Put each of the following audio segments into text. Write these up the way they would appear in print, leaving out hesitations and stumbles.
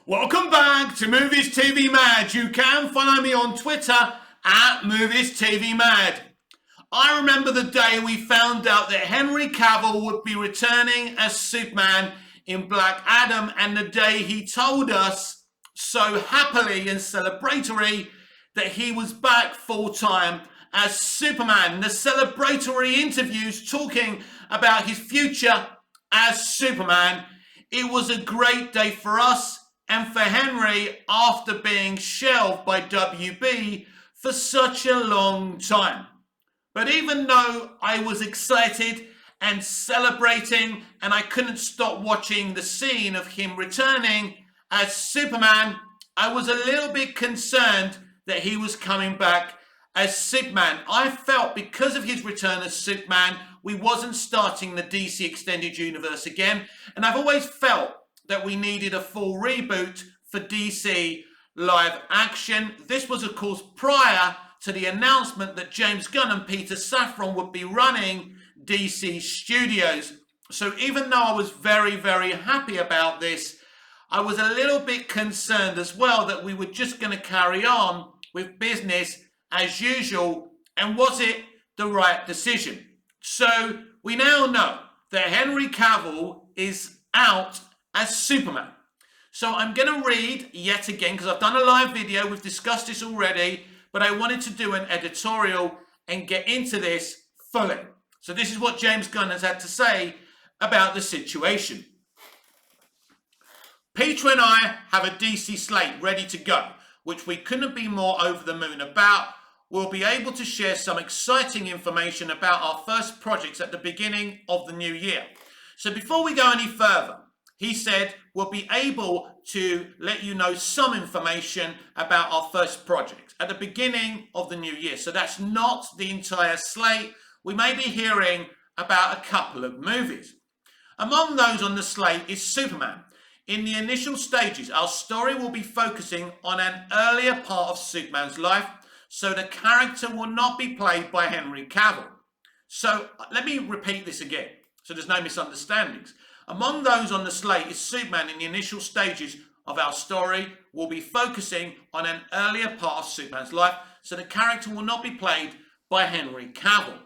Welcome back to Movies TV Mad. You can follow me on Twitter at Movies TV Mad. I remember the day we found out that Henry Cavill would be returning as Superman in Black Adam, and the day he told us so happily and celebratory that he was back full-time as Superman. The celebratory interviews talking about his future as Superman. It was a great day for us and for Henry after being shelved by WB for such a long time. But even though I was excited and celebrating and I couldn't stop watching the scene of him returning as Superman, I was a little bit concerned that he was coming back as Superman. I felt because of his return as Superman, we wasn't starting the DC Extended Universe again. And I've always felt that we needed a full reboot for DC live action. This was, of course, prior to the announcement that James Gunn and Peter Safran would be running DC Studios. So even though I was very, very happy about this, I was a little bit concerned as well that we were just going to carry on with business as usual. And was it the right decision? So we now know that Henry Cavill is out as Superman. So I'm going to read yet again, because I've done a live video, we've discussed this already, but I wanted to do an editorial and get into this fully. So this is what James Gunn has had to say about the situation. Peter and I have a DC slate ready to go, which we couldn't be more over the moon about. We'll be able to share some exciting information about our first projects at the beginning of the new year. So before we go any further, he said we'll be able to let you know some information about our first project at the beginning of the new year. So that's not the entire slate. We may be hearing about a couple of movies. Among those on the slate is Superman. In the initial stages, our story will be focusing on an earlier part of Superman's life, so the character will not be played by Henry Cavill. So let me repeat this again, so there's no misunderstandings. Among those on the slate is Superman. In the initial stages of our story, we'll be focusing on an earlier part of Superman's life, so the character will not be played by Henry Cavill.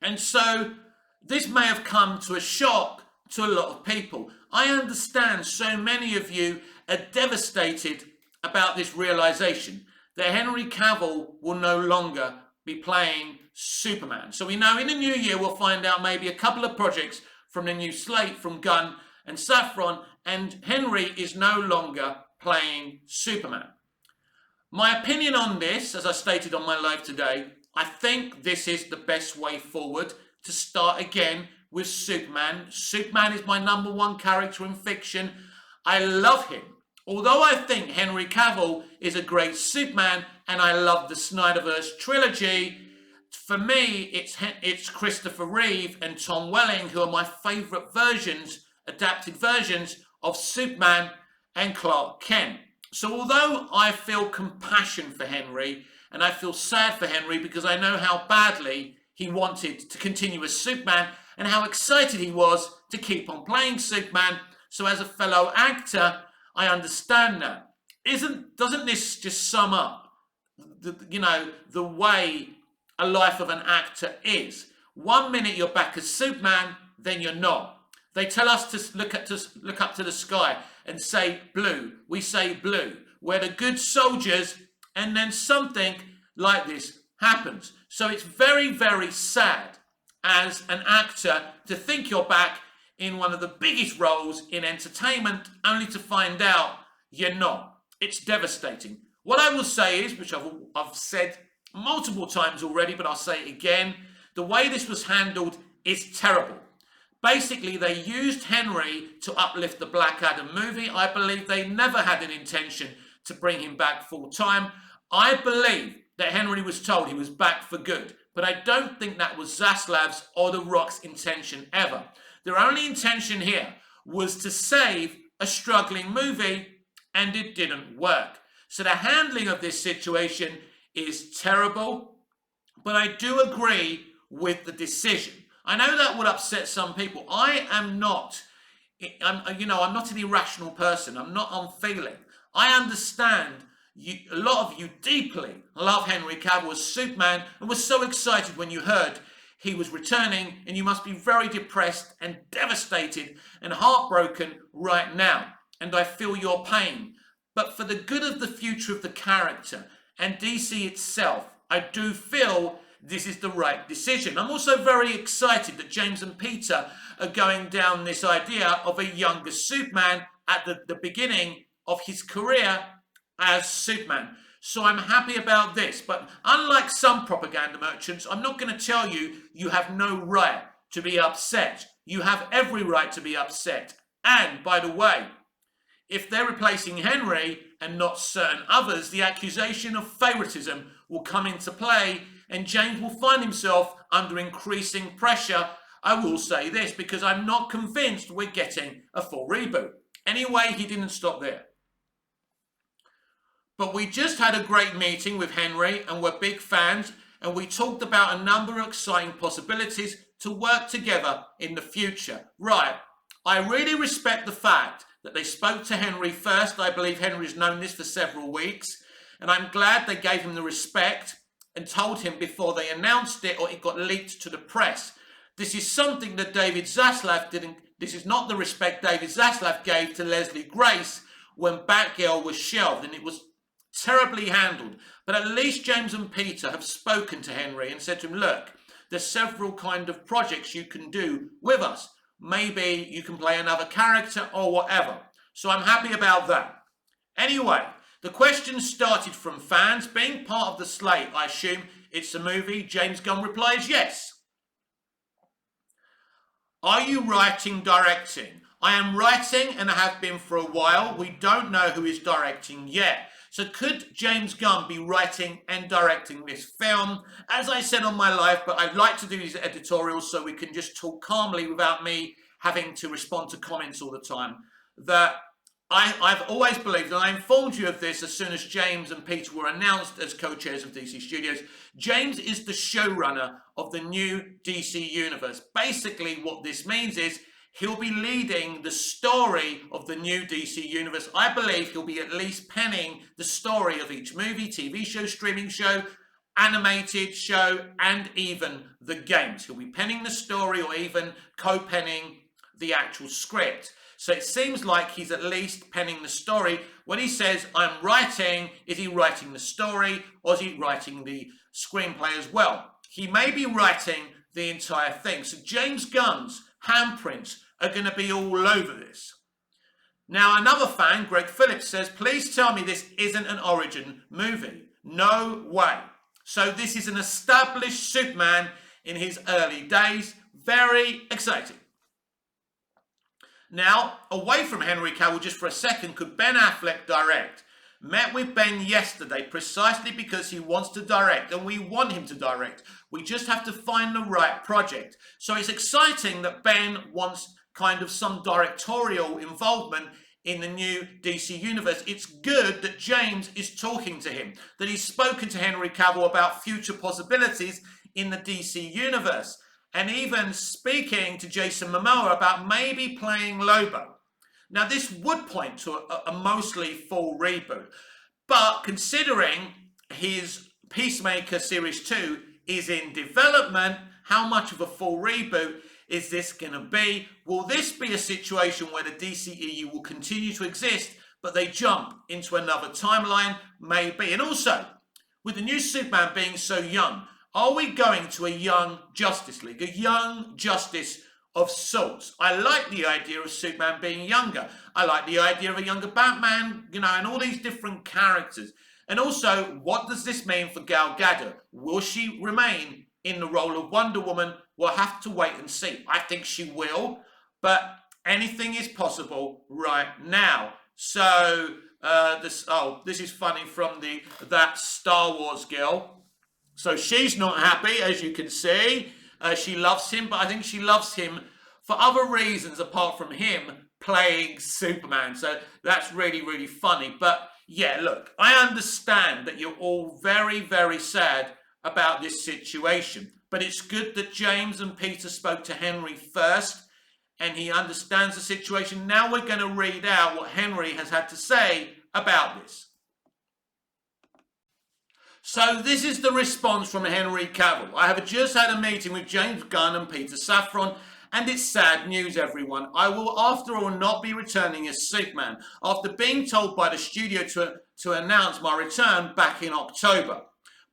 And so this may have come to a shock to a lot of people. I understand so many of you are devastated about this realization that Henry Cavill will no longer be playing Superman. So we know in the new year we'll find out maybe a couple of projects from the new slate from Gunn and Safran, and Henry is no longer playing Superman. My opinion on this, as I stated on my live today, I think this is the best way forward to start again with Superman. Superman is my number one character in fiction. I love him. Although I think Henry Cavill is a great Superman and I love the Snyderverse trilogy, for me, it's Christopher Reeve and Tom Welling who are my favourite versions, adapted versions of Superman and Clark Kent. So although I feel compassion for Henry and I feel sad for Henry because I know how badly he wanted to continue as Superman and how excited he was to keep on playing Superman, so as a fellow actor, I understand that. Doesn't this just sum up the way a life of an actor is? 1 minute you're back as Superman, then you're not. They tell us to look up to the sky and say blue. We say blue. We're the good soldiers, and then something like this happens. So it's very, very sad as an actor to think you're back in one of the biggest roles in entertainment only to find out you're not. It's devastating. What I will say is, which I've said multiple times already, but I'll say it again, the way this was handled is terrible. Basically, they used Henry to uplift the Black Adam movie. I believe they never had an intention to bring him back full time. I believe that Henry was told he was back for good, but I don't think that was Zaslav's or The Rock's intention ever. Their only intention here was to save a struggling movie, and it didn't work. So the handling of this situation is terrible, but I do agree with the decision. I know that would upset some people. I am not I'm not an irrational person. I'm not unfeeling. I understand a lot of you deeply love Henry Cavill as Superman and were so excited when you heard he was returning, and you must be very depressed and devastated and heartbroken right now. And I feel your pain. But for the good of the future of the character and DC itself, I do feel this is the right decision. I'm also very excited that James and Peter are going down this idea of a younger Superman at the beginning of his career as Superman. So I'm happy about this. But unlike some propaganda merchants, I'm not going to tell you you have no right to be upset. You have every right to be upset. And by the way, if they're replacing Henry and not certain others, the accusation of favoritism will come into play, and James will find himself under increasing pressure. I will say this because I'm not convinced we're getting a full reboot. Anyway, he didn't stop there. But we just had a great meeting with Henry and we're big fans, and we talked about a number of exciting possibilities to work together in the future. Right, I really respect the fact that they spoke to Henry first. I believe Henry's known this for several weeks, and I'm glad they gave him the respect and told him before they announced it or it got leaked to the press. This is something that David Zaslav didn't. This is not the respect David Zaslav gave to Leslie Grace when Batgirl was shelved, and it was terribly handled. But at least James and Peter have spoken to Henry and said to him, look, there's several kind of projects you can do with us. Maybe you can play another character or whatever. So I'm happy about that. Anyway, the question started from fans. Being part of the slate, I assume it's a movie. James Gunn replies, yes. Are you writing, directing? I am writing and I have been for a while. We don't know who is directing yet. So could James Gunn be writing and directing this film? As I said on my live, but I'd like to do these editorials so we can just talk calmly without me having to respond to comments all the time. That I've always believed, and I informed you of this as soon as James and Peter were announced as co-chairs of DC Studios. James is the showrunner of the new DC universe. Basically, what this means is he'll be leading the story of the new DC universe. I believe he'll be at least penning the story of each movie, TV show, streaming show, animated show, and even the games. He'll be penning the story or even co-penning the actual script. So it seems like he's at least penning the story. When he says, I'm writing, is he writing the story or is he writing the screenplay as well? He may be writing the entire thing. So James Gunn's handprints are going to be all over this. Now, another fan, Greg Phillips, says, please tell me this isn't an origin movie. No way. So this is an established Superman in his early days. Very exciting. Now, away from Henry Cavill just for a second, could Ben Affleck direct? Met with Ben yesterday precisely because he wants to direct, and we want him to direct. We just have to find the right project. So it's exciting that Ben wants kind of some directorial involvement in the new DC universe. It's good that James is talking to him, that he's spoken to Henry Cavill about future possibilities in the DC universe, and even speaking to Jason Momoa about maybe playing Lobo. Now, this would point to a mostly full reboot, but considering his Peacemaker Series 2 is in development, how much of a full reboot is this going to be? Will this be a situation where the DCEU will continue to exist, but they jump into another timeline? Maybe. And also, with the new Superman being so young, are we going to a young Justice League, a young Justice of sorts? I like the idea of Superman being younger. I like the idea of a younger Batman, and all these different characters. And also, what does this mean for Gal Gadot? Will she remain in the role of Wonder Woman? We'll have to wait and see. I think she will, but anything is possible right now. So, this is funny from that Star Wars girl. So she's not happy, as you can see. She loves him, but I think she loves him for other reasons apart from him playing Superman. So that's really, really funny. But yeah, look, I understand that you're all very, very sad about this situation. But it's good that James and Peter spoke to Henry first. and he understands the situation. Now we're going to read out what Henry has had to say about this. So this is the response from Henry Cavill. I have just had a meeting with James Gunn and Peter Safran, and it's sad news, everyone. I will, after all, not be returning as Superman, after being told by the studio to announce my return back in October.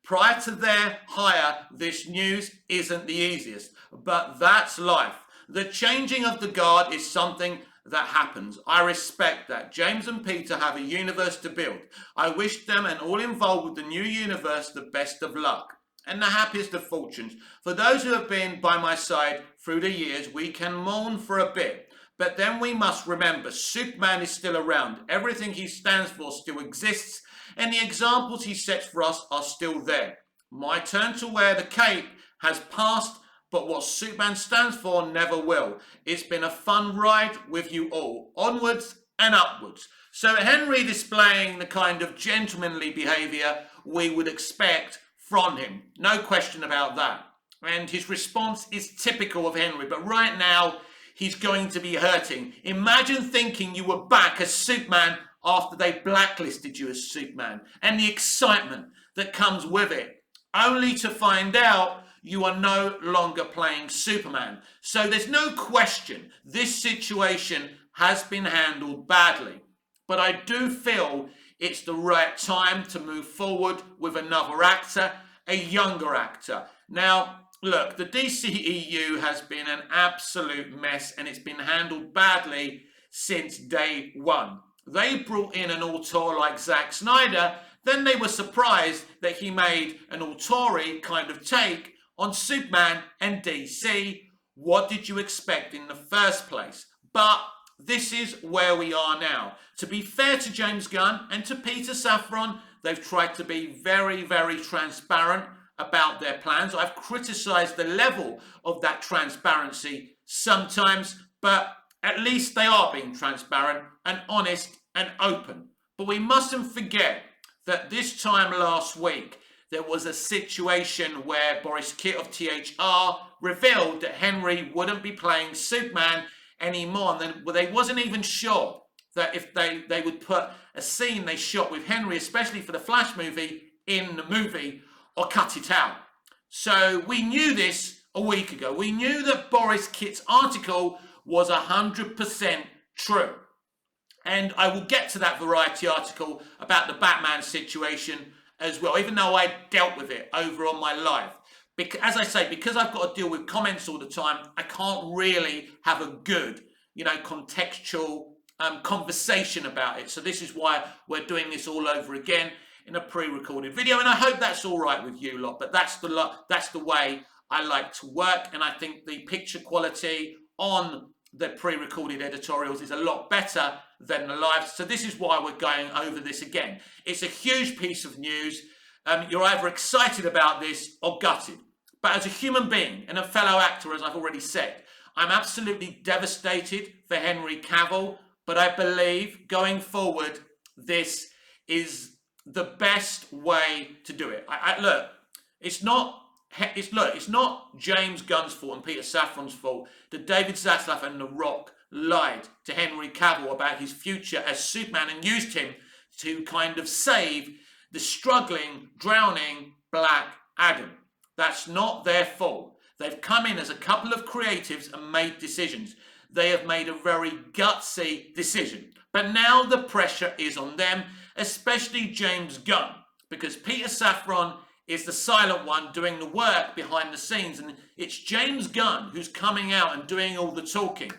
Prior to their hire, this news isn't the easiest, but that's life. The changing of the guard is something that happens. I respect that. James and Peter have a universe to build. I wish them and all involved with the new universe the best of luck and the happiest of fortunes. For those who have been by my side through the years, we can mourn for a bit. But then we must remember, Superman is still around. Everything he stands for still exists, and the examples he sets for us are still there. My turn to wear the cape has passed, but what Superman stands for never will. It's been a fun ride with you all, onwards and upwards. So Henry displaying the kind of gentlemanly behaviour we would expect from him. No question about that. And his response is typical of Henry, but right now he's going to be hurting. Imagine thinking you were back as Superman after they blacklisted you as Superman, and the excitement that comes with it, only to find out you are no longer playing Superman. So there's no question this situation has been handled badly. But I do feel it's the right time to move forward with another actor, a younger actor. Now, look, the DCEU has been an absolute mess and it's been handled badly since day one. They brought in an auteur like Zack Snyder, then they were surprised that he made an auteur kind of take on Superman and DC. What did you expect in the first place? But this is where we are now. To be fair to James Gunn and to Peter Safran, they've tried to be very, very transparent about their plans. I've criticised the level of that transparency sometimes, but at least they are being transparent and honest and open. But we mustn't forget that this time last week, there was a situation where Boris Kitt of THR revealed that Henry wouldn't be playing Superman anymore. And then they wasn't even sure that if they would put a scene they shot with Henry, especially for the Flash movie, in the movie or cut it out. So we knew this a week ago. We knew that Boris Kitt's article was 100% true. And I will get to that Variety article about the Batman situation as well, even though I dealt with it over on my live. Because, as I say, because I've got to deal with comments all the time, I can't really have a good, contextual conversation about it. So this is why we're doing this all over again in a pre-recorded video, and I hope that's all right with you lot. But that's the way I like to work, and I think the picture quality on the pre-recorded editorials is a lot better than the live. So this is why we're going over this again. It's a huge piece of news. You're either excited about this or gutted. But as a human being and a fellow actor, as I've already said, I'm absolutely devastated for Henry Cavill, but I believe going forward, this is the best way to do it. Look, it's not James Gunn's fault and Peter Safran's fault that David Zaslav and The Rock lied to Henry Cavill about his future as Superman and used him to kind of save the struggling, drowning Black Adam. That's not their fault. They've come in as a couple of creatives and made decisions. They have made a very gutsy decision. But now the pressure is on them, especially James Gunn, because Peter Safran is the silent one doing the work behind the scenes, and it's James Gunn who's coming out and doing all the talking.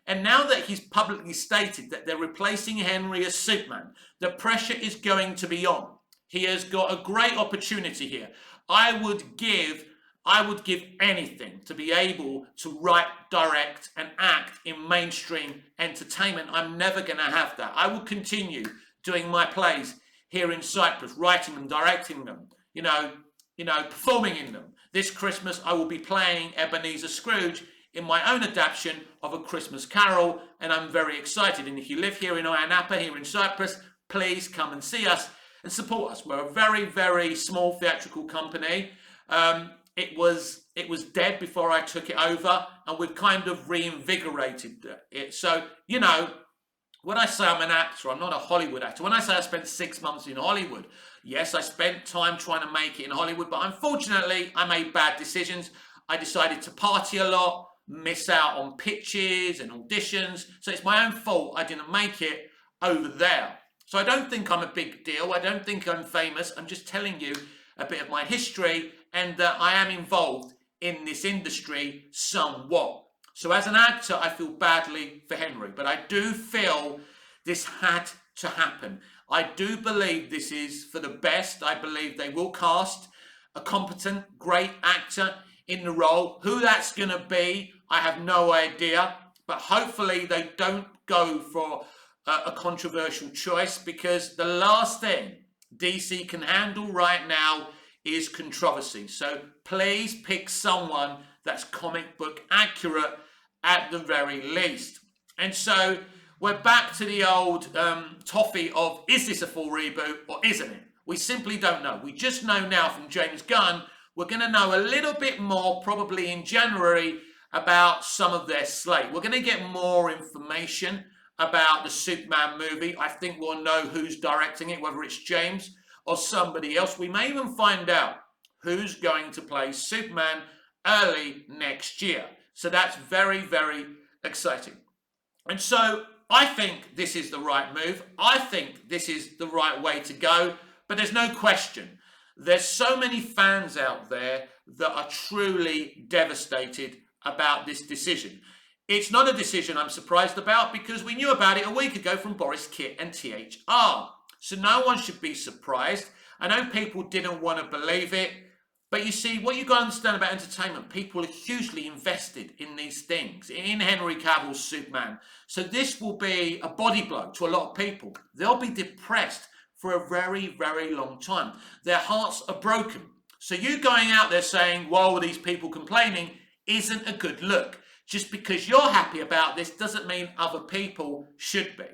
And now that he's publicly stated that they're replacing Henry as Superman, the pressure is going to be on. He has got a great opportunity here. I would give anything to be able to write, direct, and act in mainstream entertainment. I'm never going to have that. I will continue doing my plays here in Cyprus, writing them, directing them, performing in them. This Christmas, I will be playing Ebenezer Scrooge in my own adaptation of A Christmas Carol, and I'm very excited. And if you live here in Ayia Napa, here in Cyprus, please come and see us and support us. We're a very, very small theatrical company. it was dead before I took it over, and we've kind of reinvigorated it. So, when I say I'm an actor, I'm not a Hollywood actor. When I say I spent 6 months in Hollywood, yes, I spent time trying to make it in Hollywood, but unfortunately, I made bad decisions. I decided to party a lot, miss out on pitches and auditions. So it's my own fault I didn't make it over there. So I don't think I'm a big deal. I don't think I'm famous. I'm just telling you a bit of my history, and that I am involved in this industry somewhat. So as an actor, I feel badly for Henry, but I do feel this had to happen. I do believe this is for the best. I believe they will cast a competent, great actor in the role. Who that's going to be, I have no idea, but hopefully they don't go for a controversial choice, because the last thing DC can handle right now is controversy. So please pick someone that's comic book accurate at the very least. And so we're back to the old toffee of, is this a full reboot or isn't it? We simply don't know. We just know now from James Gunn, we're going to know a little bit more probably in January about some of their slate. We're going to get more information about the Superman movie. I think we'll know who's directing it, whether it's James or somebody else. We may even find out who's going to play Superman early next year. So that's very, very exciting. And so I think this is the right move. I think this is the right way to go. But there's no question. There's so many fans out there that are truly devastated about this decision. It's not a decision I'm surprised about, because we knew about it a week ago from Boris Kitt and THR. So no one should be surprised. I know people didn't want to believe it, but you see, what you've got to understand about entertainment, people are hugely invested in these things, in Henry Cavill's Superman. So this will be a body blow to a lot of people. They'll be depressed for a very, very long time. Their hearts are broken. So you going out there saying, whoa, these people complaining, isn't a good look. Just because you're happy about this doesn't mean other people should be.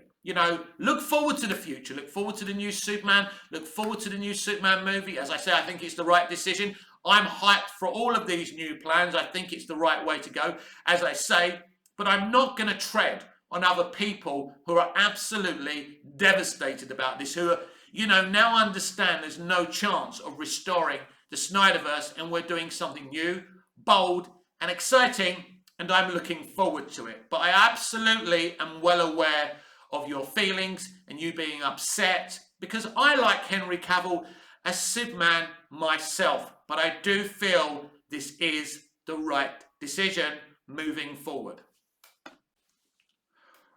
Look forward to the future. Look forward to the new Superman. Look forward to the new Superman movie. As I say, I think it's the right decision. I'm hyped for all of these new plans. I think it's the right way to go, as I say. But I'm not going to tread on other people who are absolutely devastated about this, who are, now understand there's no chance of restoring the Snyderverse, and we're doing something new, bold, and exciting, and I'm looking forward to it. But I absolutely am well aware of your feelings and you being upset, because I like Henry Cavill as Superman myself, but I do feel this is the right decision moving forward.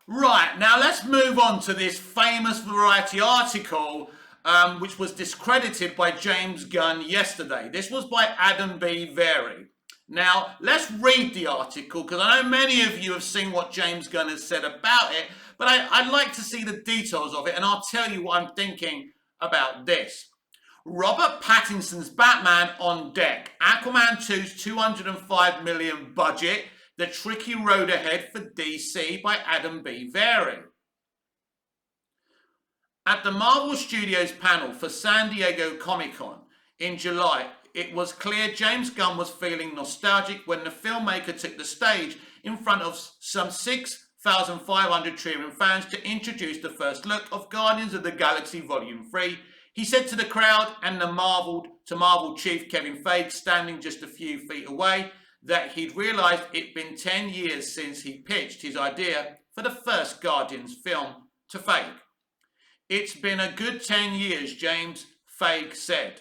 Right, now let's move on to this famous Variety article which was discredited by James Gunn yesterday. This was by Adam B. Vary. Now, let's read the article, because I know many of you have seen what James Gunn has said about it, but I'd like to see the details of it, and I'll tell you what I'm thinking about this. Robert Pattinson's Batman on deck. Aquaman 2's $205 million budget. The tricky road ahead for DC by Adam B. Vary. At the Marvel Studios panel for San Diego Comic-Con in July, it was clear James Gunn was feeling nostalgic when the filmmaker took the stage in front of some 6,500 cheering fans to introduce the first look of Guardians of the Galaxy Volume 3. He said to the crowd and the Marvel chief Kevin Feige, standing just a few feet away, that he'd realised it'd been 10 years since he pitched his idea for the first Guardians film to Feige. It's been a good 10 years, James, Feige said.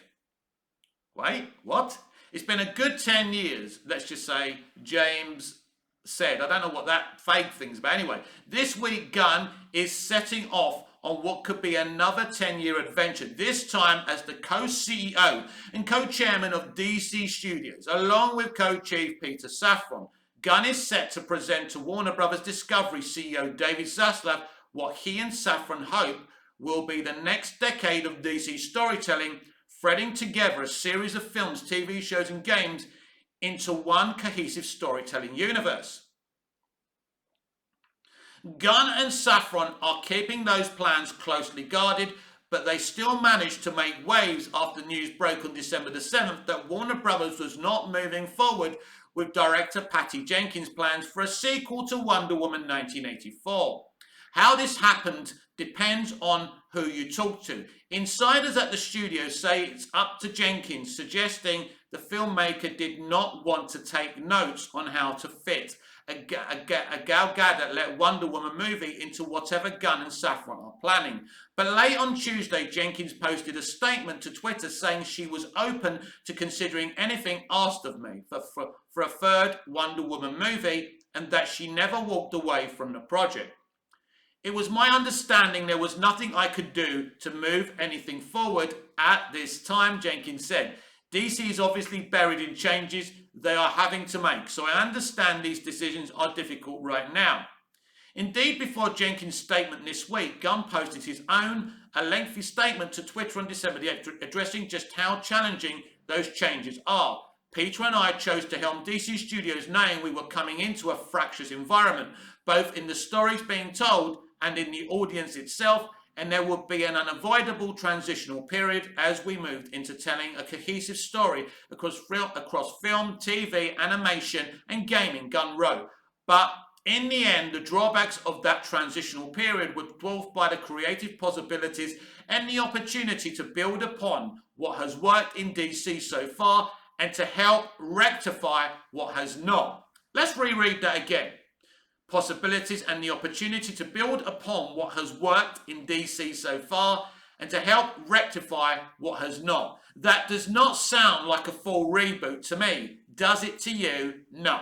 Wait, what? It's been a good 10 years, let's just say, James said. I don't know what that Feige thing's about. Anyway, this week Gunn is setting off on what could be another 10-year adventure, this time as the co-CEO and co-chairman of DC Studios, along with co-chief Peter Safran. Gunn is set to present to Warner Brothers Discovery CEO David Zaslav what he and Safran hope will be the next decade of DC storytelling, threading together a series of films, TV shows and games into one cohesive storytelling universe. Gunn and Safran are keeping those plans closely guarded, but they still managed to make waves after news broke on December the 7th that Warner Brothers was not moving forward with director Patty Jenkins' plans for a sequel to Wonder Woman 1984. How this happened depends on who you talk to. Insiders at the studio say it's up to Jenkins, suggesting the filmmaker did not want to take notes on how to fit a Gal Gadot-led Wonder Woman movie into whatever Gunn and Safran are planning. But late on Tuesday, Jenkins posted a statement to Twitter saying she was open to considering anything asked of me for a third Wonder Woman movie, and that she never walked away from the project. It was my understanding there was nothing I could do to move anything forward at this time, Jenkins said. DC is obviously buried in changes they are having to make, so I understand these decisions are difficult right now. Indeed, before Jenkins' statement this week, Gunn posted his own a lengthy statement to Twitter on December the 8th, addressing just how challenging those changes are. Peter and I chose to helm DC Studios knowing we were coming into a fractious environment, both in the stories being told and in the audience itself, and there would be an unavoidable transitional period as we moved into telling a cohesive story across film, TV, animation, and gaming, Gunn wrote. But in the end, the drawbacks of that transitional period were dwarfed by the creative possibilities and the opportunity to build upon what has worked in DC so far and to help rectify what has not. Let's reread that again. Possibilities and the opportunity to build upon what has worked in DC so far and to help rectify what has not. That does not sound like a full reboot to me. Does it to you? No.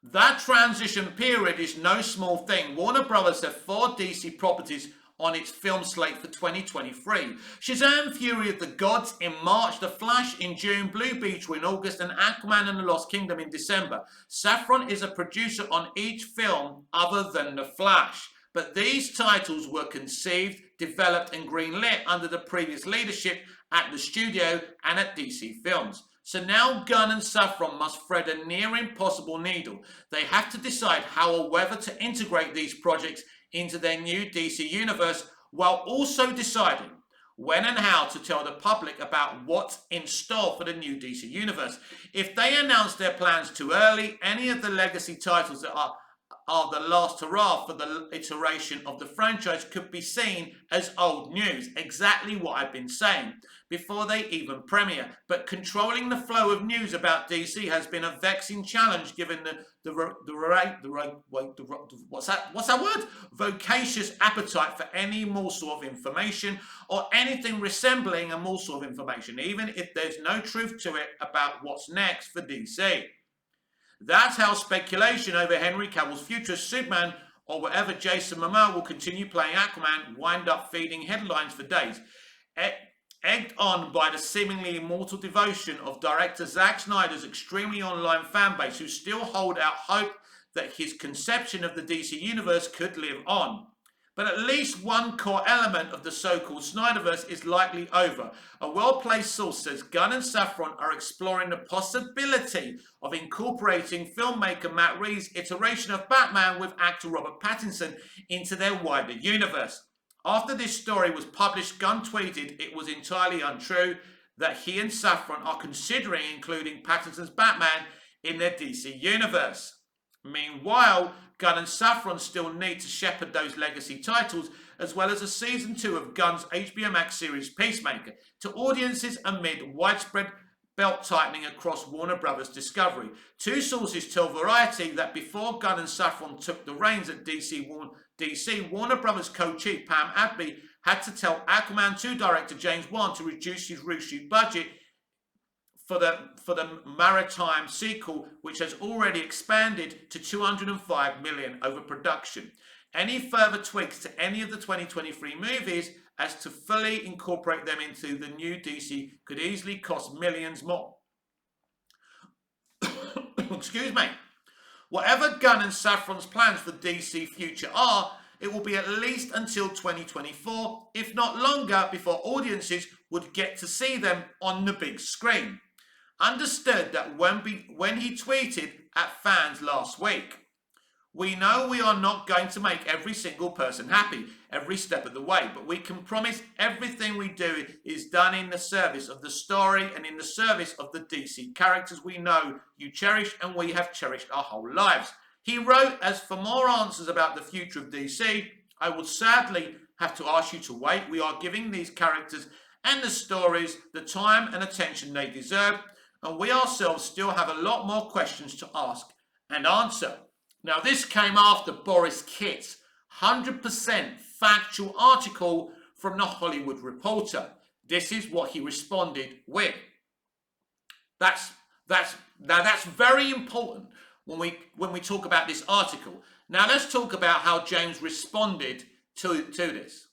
That transition period is no small thing. Warner Brothers have 4 DC properties on its film slate for 2023. Shazam! Fury of the Gods in March, The Flash in June, Blue Beetle in August, and Aquaman and the Lost Kingdom in December. Safran is a producer on each film other than The Flash, but these titles were conceived, developed and greenlit under the previous leadership at the studio and at DC Films. So now Gunn and Safran must thread a near impossible needle. They have to decide how or whether to integrate these projects into their new DC universe, while also deciding when and how to tell the public about what's in store for the new DC universe. If they announce their plans too early, any of the legacy titles that are the last hurrah for the iteration of the franchise could be seen as old news. Exactly what I've been saying before they even premiere. But controlling the flow of news about DC has been a vexing challenge given vocacious appetite for any morsel of information or anything resembling a morsel of information, even if there's no truth to it about what's next for DC. That's how speculation over Henry Cavill's future as Superman or whatever Jason Momoa will continue playing Aquaman wind up feeding headlines for days. Egged on by the seemingly immortal devotion of director Zack Snyder's extremely online fanbase who still hold out hope that his conception of the DC universe could live on. But at least one core element of the so-called Snyderverse is likely over. A well-placed source says Gunn and Safran are exploring the possibility of incorporating filmmaker Matt Reeves' iteration of Batman with actor Robert Pattinson into their wider universe. After this story was published, Gunn tweeted it was entirely untrue, that he and Safran are considering including Pattinson's Batman in their DC universe. Meanwhile, Gunn and Safran still need to shepherd those legacy titles, as well as a season 2 of Gunn's HBO Max series Peacemaker, to audiences amid widespread belt-tightening across Warner Brothers Discovery. Two sources tell Variety that before Gunn and Safran took the reins at DC, Warner Brothers co-chief Pam Abby had to tell Aquaman 2 director James Wan to reduce his reshoot budget for the Maritime sequel, which has already expanded to $205 million over production. Any further tweaks to any of the 2023 movies as to fully incorporate them into the new DC could easily cost millions more. Excuse me. Whatever Gunn and Safran's plans for DC future are, it will be at least until 2024, if not longer, before audiences would get to see them on the big screen. Understood that when he tweeted at fans last week. We know we are not going to make every single person happy every step of the way, but we can promise everything we do is done in the service of the story and in the service of the DC characters we know you cherish and we have cherished our whole lives. He wrote, as for more answers about the future of DC, I will sadly have to ask you to wait. We are giving these characters and the stories the time and attention they deserve, and we ourselves still have a lot more questions to ask and answer. Now, this came after Boris Kitt's 100% factual article from The Hollywood Reporter. This is what he responded with. That's very important when we talk about this article. Now, let's talk about how James responded to this.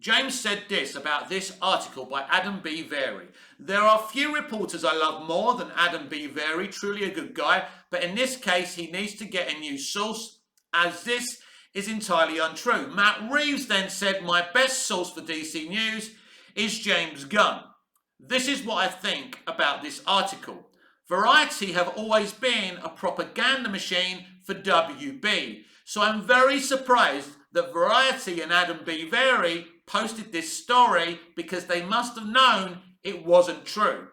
James said this about this article by Adam B. Very. There are few reporters I love more than Adam B. Very, truly a good guy, but in this case he needs to get a new source, as this is entirely untrue. Matt Reeves then said, my best source for DC News is James Gunn. This is what I think about this article. Variety have always been a propaganda machine for WB, so I'm very surprised that Variety and Adam B. Very posted this story because they must have known it wasn't true.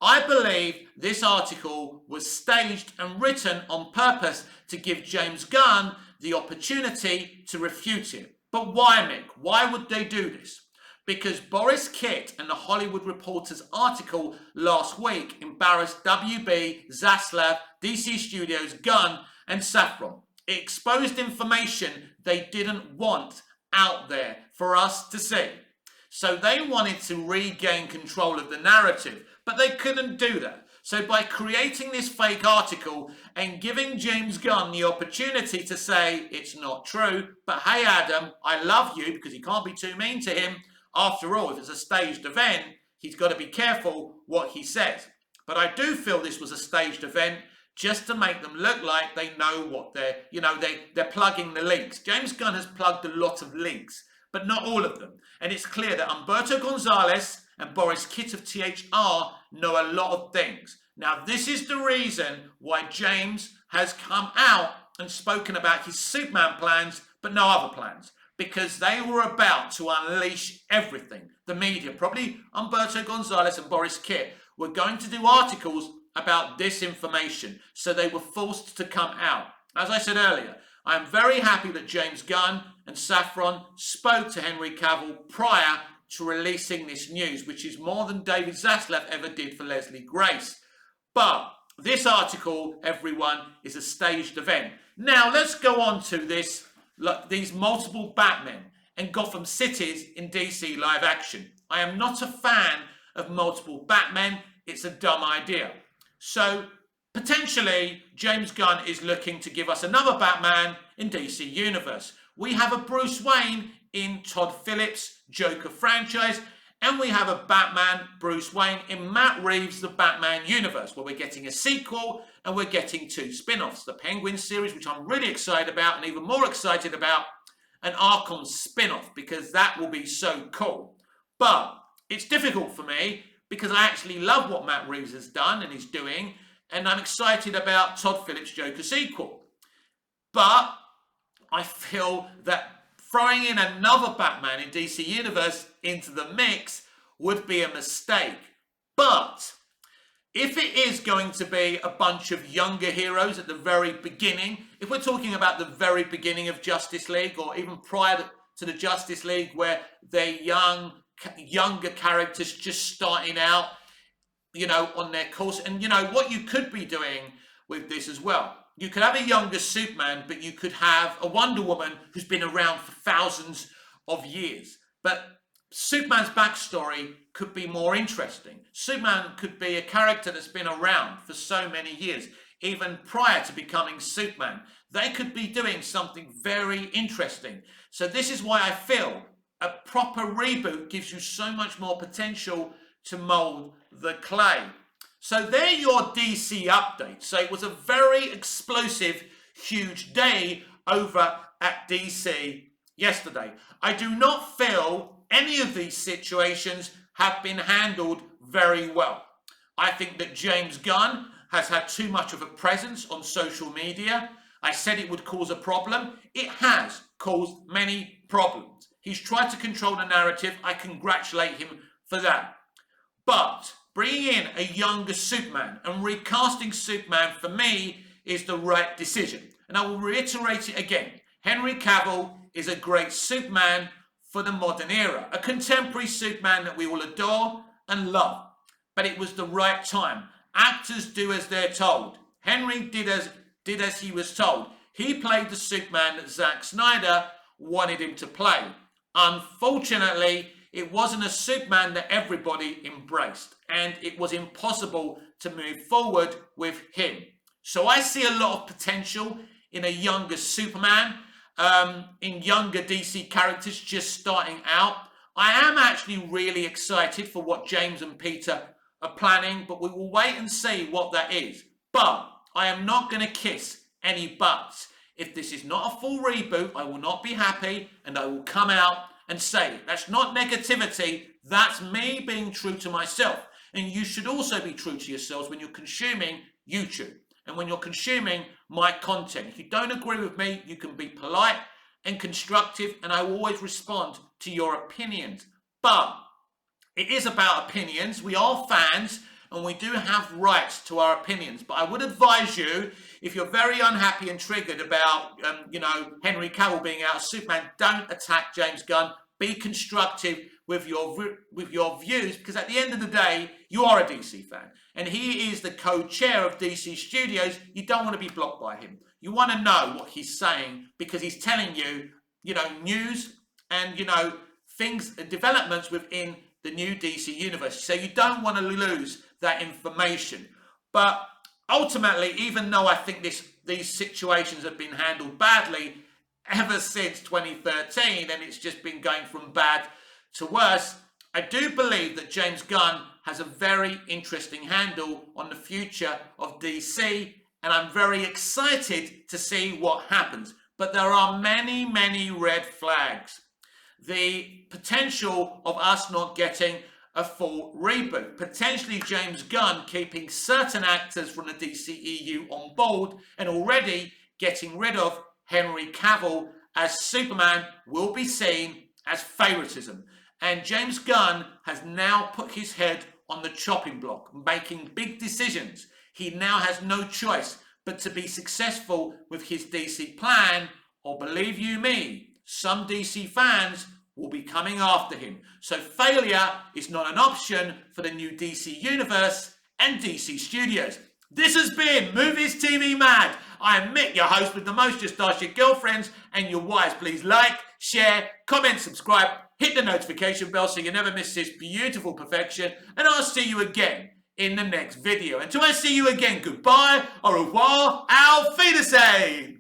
I believe this article was staged and written on purpose to give James Gunn the opportunity to refute it. But why, Mick? Why would they do this? Because Boris Kitt and the Hollywood Reporter's article last week embarrassed WB, Zaslav, DC Studios, Gunn and Safran. It exposed information they didn't want out there for us to see. So they wanted to regain control of the narrative, but they couldn't do that. So by creating this fake article and giving James Gunn the opportunity to say it's not true, but hey Adam, I love you, because he can't be too mean to him. After all, if it's a staged event, he's got to be careful what he says. But I do feel this was a staged event just to make them look like they know what they're plugging the links. James Gunn has plugged a lot of links, but not all of them. And it's clear that Humberto Gonzalez and Boris Kitt of THR know a lot of things. Now, this is the reason why James has come out and spoken about his Superman plans, but no other plans, because they were about to unleash everything. The media, probably Humberto Gonzalez and Boris Kitt, were going to do articles about this information, so they were forced to come out. As I said earlier, I am very happy that James Gunn and Safran spoke to Henry Cavill prior to releasing this news, which is more than David Zaslav ever did for Leslie Grace. But this article, everyone, is a staged event. Now, let's go on to these multiple Batmen and Gotham cities in DC live action. I am not a fan of multiple Batmen. It's a dumb idea. So, potentially, James Gunn is looking to give us another Batman in DC Universe. We have a Bruce Wayne in Todd Phillips' Joker franchise, and we have a Batman Bruce Wayne in Matt Reeves' The Batman Universe, where we're getting a sequel and we're getting 2 spin-offs. The Penguin series, which I'm really excited about, and even more excited about, an Arkham spin-off, because that will be so cool. But it's difficult for me because I actually love what Matt Reeves has done and is doing, and I'm excited about Todd Phillips' Joker sequel. But I feel that throwing in another Batman in DC Universe into the mix would be a mistake. But if it is going to be a bunch of younger heroes at the very beginning, if we're talking about the very beginning of Justice League, or even prior to the Justice League, where they're younger characters just starting out, on their course. And, what you could be doing with this as well. You could have a younger Superman, but you could have a Wonder Woman who's been around for thousands of years. But Superman's backstory could be more interesting. Superman could be a character that's been around for so many years, even prior to becoming Superman. They could be doing something very interesting. So this is why I feel a proper reboot gives you so much more potential to mold the clay. So they're your DC updates. So it was a very explosive, huge day over at DC yesterday. I do not feel any of these situations have been handled very well. I think that James Gunn has had too much of a presence on social media. I said it would cause a problem. It has caused many problems. He's tried to control the narrative. I congratulate him for that. But bringing in a younger Superman and recasting Superman for me is the right decision. And I will reiterate it again. Henry Cavill is a great Superman for the modern era, a contemporary Superman that we all adore and love. But it was the right time. Actors do as they're told. Henry did as he was told. He played the Superman that Zack Snyder wanted him to play. Unfortunately, it wasn't a Superman that everybody embraced, and it was impossible to move forward with him. So I see a lot of potential in a younger Superman, in younger DC characters just starting out. I am actually really excited for what James and Peter are planning, but we will wait and see what that is. But I am not going to kiss any buts. If this is not a full reboot, I will not be happy, and I will come out and say it. That's not negativity, that's me being true to myself. And you should also be true to yourselves when you're consuming YouTube and when you're consuming my content. If you don't agree with me, you can be polite and constructive, and I will always respond to your opinions. But it is about opinions. We are fans, and we do have rights to our opinions. But I would advise you, if you're very unhappy and triggered about, Henry Cavill being out as Superman, don't attack James Gunn. Be constructive with your views, because at the end of the day, you are a DC fan. And he is the co-chair of DC Studios. You don't want to be blocked by him. You want to know what he's saying, because he's telling you, news and, things, developments within the new DC universe. So you don't want to lose that information. But ultimately, even though I think these situations have been handled badly ever since 2013, and it's just been going from bad to worse, I do believe that James Gunn has a very interesting handle on the future of DC, and I'm very excited to see what happens. But there are many, many red flags. The potential of us not getting a full reboot, potentially James Gunn keeping certain actors from the DCEU on board, and already getting rid of Henry Cavill as Superman will be seen as favoritism. And James Gunn has now put his head on the chopping block, making big decisions. He now has no choice but to be successful with his DC plan, or believe you me, some DC fans will be coming after him. So failure is not an option for the new DC Universe and DC Studios. This has been Movies TV Mad. I am Mick, your host with the most. Just ask your girlfriends and your wives. Please like, share, comment, subscribe, hit the notification bell so you never miss this beautiful perfection. And I'll see you again in the next video. Until I see you again, goodbye, au revoir, auf Wiedersehen.